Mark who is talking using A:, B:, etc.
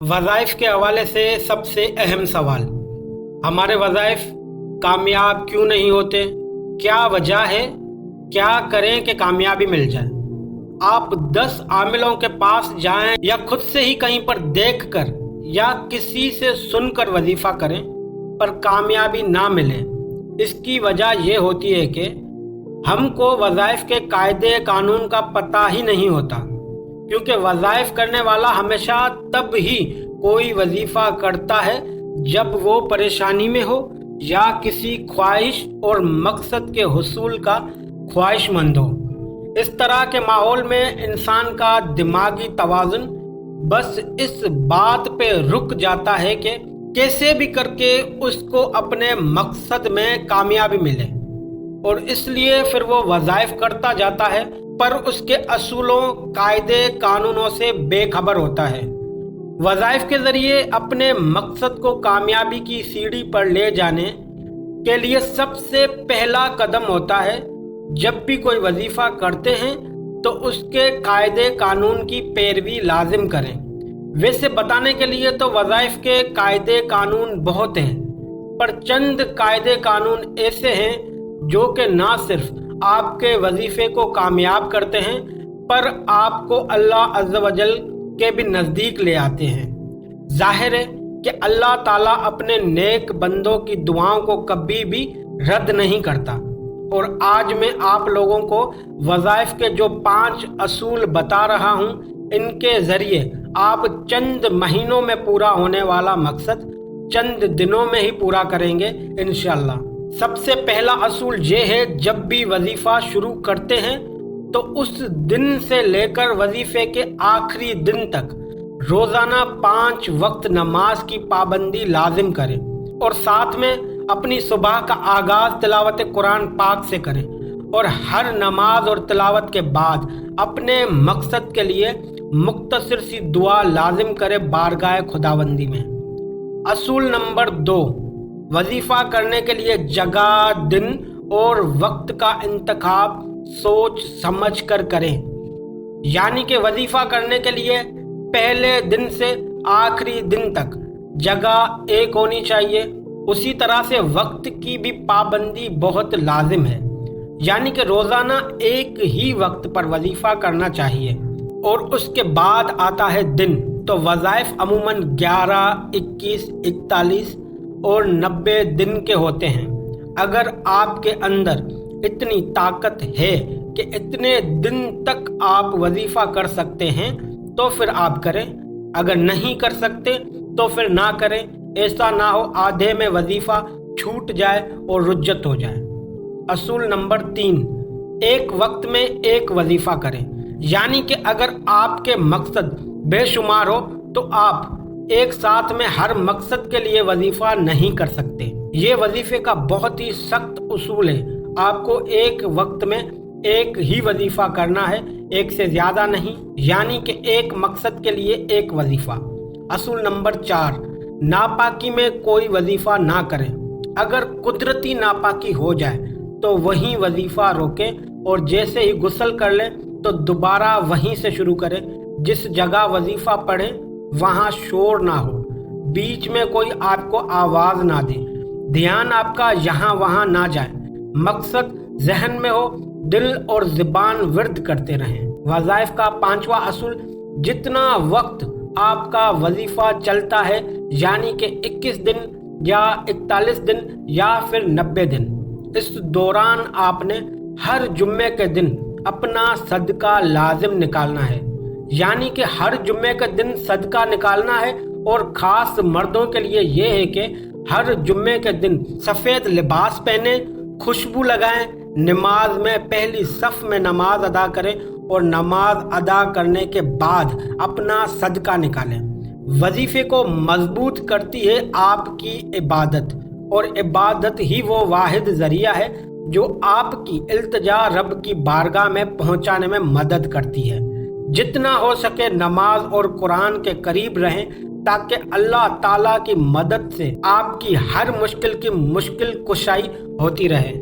A: वज़ाइफ के हवाले से सबसे अहम सवाल, हमारे वज़ाइफ कामयाब क्यों नहीं होते? क्या वजह है? क्या करें कि कामयाबी मिल जाए? आप 10 आमिलों के पास जाएं या खुद से ही कहीं पर देखकर या किसी से सुनकर वजीफा करें पर कामयाबी ना मिले। इसकी वजह यह होती है कि हमको वज़ाइफ के कायदे कानून का पता ही नहीं होता, क्योंकि वज़ाइफ करने वाला हमेशा तब ही कोई वजीफा करता है जब वो परेशानी में हो या किसी ख्वाहिश और मकसद के हुसूल का ख्वाहिशमंद हो। इस तरह के माहौल में इंसान का दिमागी तवाज़ुन बस इस बात पे रुक जाता है कि कैसे भी करके उसको अपने मकसद में कामयाबी मिले, और इसलिए फिर वो वज़ाइफ करता जाता है पर उसके असूलों कायदे कानूनों से बेखबर होता है। वज़ाइफ के ज़रिए अपने मकसद को कामयाबी की सीढ़ी पर ले जाने के लिए सबसे पहला कदम होता है, जब भी कोई वजीफ़ा करते हैं तो उसके कायदे कानून की पैरवी लाजिम करें। वैसे बताने के लिए तो वज़ाइफ के कायदे कानून बहुत हैं, पर चंद कायदे कानून ऐसे हैं जो कि ना सिर्फ आपके वजीफे को कामयाब करते हैं पर आपको अल्लाह अज़्ज़ व जल के भी नज़दीक ले आते हैं। जाहिर है कि अल्लाह ताला अपने नेक बंदों की दुआओं को कभी भी रद्द नहीं करता, और आज मैं आप लोगों को वज़ाइफ के जो 5 असूल बता रहा हूँ, इनके ज़रिए आप चंद महीनों में पूरा होने वाला मकसद चंद दिनों में ही पूरा करेंगे इंशाअल्लाह। सबसे पहला असूल ये है, जब भी वजीफा शुरू करते हैं तो उस दिन से लेकर वजीफे के आखिरी दिन तक रोजाना 5 वक्त नमाज की पाबंदी लाजिम करें, और साथ में अपनी सुबह का आगाज तिलावत कुरान पाक से करें, और हर नमाज और तिलावत के बाद अपने मकसद के लिए मुख्तसर सी दुआ लाजिम करें बारगाह खुदाबंदी में। असूल नंबर 2, वजीफा करने के लिए जगह, दिन और वक्त का इंतखाब सोच समझ कर करें। यानी कि वजीफा करने के लिए पहले दिन से आखिरी दिन तक जगह एक होनी चाहिए। उसी तरह से वक्त की भी पाबंदी बहुत लाजिम है, यानी कि रोजाना एक ही वक्त पर वजीफा करना चाहिए। और उसके बाद आता है दिन। तो वज़ाइफ अमूमन 11, 21, 41 और 90 दिन के होते हैं। अगर आपके अंदर इतनी ताकत है कि इतने दिन तक आप वजीफा कर सकते हैं तो फिर आप करें, अगर नहीं कर सकते तो फिर ना करें। ऐसा ना हो आधे में वजीफा छूट जाए और रुज्जत हो जाए। असूल नंबर 3, एक वक्त में एक वजीफा करें। यानी कि अगर आपके मकसद बेशुमार हो तो आप एक साथ में हर मकसद के लिए वजीफा नहीं कर सकते। ये वजीफे का बहुत ही सख्त उसूल है। आपको एक वक्त में एक ही वजीफा करना है, एक से ज्यादा नहीं, यानी कि एक मकसद के लिए एक वजीफा। असूल नंबर 4, नापाकी में कोई वजीफा ना करें। अगर कुदरती नापाकी हो जाए तो वहीं वजीफा रोकें, और जैसे ही गुस्ल कर लें तो दोबारा वहीं से शुरू करें। जिस जगह वजीफा पढ़े वहाँ शोर ना हो, बीच में कोई आपको आवाज ना दे, ध्यान आपका यहाँ वहाँ ना जाए, मकसद जहन में हो, दिल और ज़ुबान विर्द करते रहें। वज़ाइफ का 5वां असूल, जितना वक्त आपका वजीफा चलता है, यानी कि 21 दिन या 41 दिन या फिर 90 दिन, इस दौरान आपने हर जुम्मे के दिन अपना सदका लाजिम निकालना है। यानी कि हर जुम्मे के दिन सदका निकालना है, और ख़ास मर्दों के लिए ये है कि हर जुम्मे के दिन सफ़ेद लिबास पहने, खुशबू लगाएं, नमाज में पहली सफ़ में नमाज अदा करें, और नमाज अदा करने के बाद अपना सदका निकालें। वजीफे को मजबूत करती है आपकी इबादत, और इबादत ही वो वाहिद ज़रिया है जो आपकी इल्तिजा रब की बारगाह में पहुंचाने में मदद करती है। जितना हो सके नमाज और कुरान के करीब रहें, ताकि अल्लाह ताला की मदद से आपकी हर मुश्किल की मुश्किल कुशाई होती रहे।